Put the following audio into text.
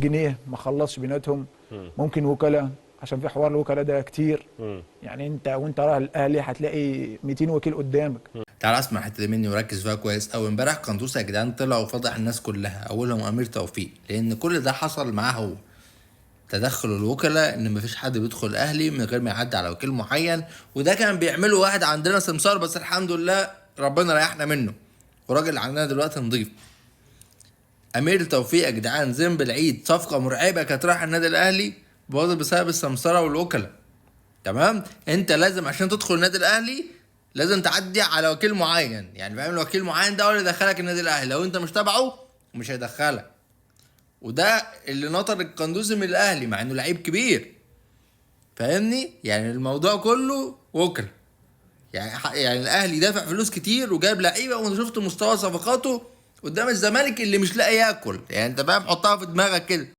جنيه ما خلصش بيناتهم. ممكن وكلاء، عشان في حوار الوكلاء ده كتير. يعني انت رايح الاهلي هتلاقي 200 وكيل قدامك. تعال اسمع الحته دي مني وركز فيها كويس قوي. امبارح قندوسه يا جدعان طلع وفضح الناس كلها، اولهم امير توفيق، لان كل ده حصل معاه هو. تدخل الوكلاء ان مفيش حد بيدخل الاهلي من غير ما يعدي على وكيل معين، وده كان بيعمله واحد عندنا سمسار، بس الحمد لله ربنا ريحنا منه وراجل عندنا دلوقتي نضيف. امير توفيق يا جدعان زين بالعيد صفقه مرعبه كانت رايحه النادي الاهلي باظت بسبب السمسره والوكلاء. تمام، انت لازم عشان تدخل النادي الاهلي لازم تعدي على وكيل معين، يعني فاهم؟ الوكيل معين ده هو اللي يدخلك النادي الاهلي، لو انت مش تبعه مش هيدخلك. وده اللي نطر القندوسي من الاهلي مع انه لعيب كبير، فاهمني؟ يعني الموضوع كله وكلاء. يعني الاهلي دافع فلوس كتير وجايب لعيبه، وانا شفت مستوى صفقاته قدام الزمالك اللي مش لاقي ياكل. يعني انت فاهم؟ حطها في دماغك كده.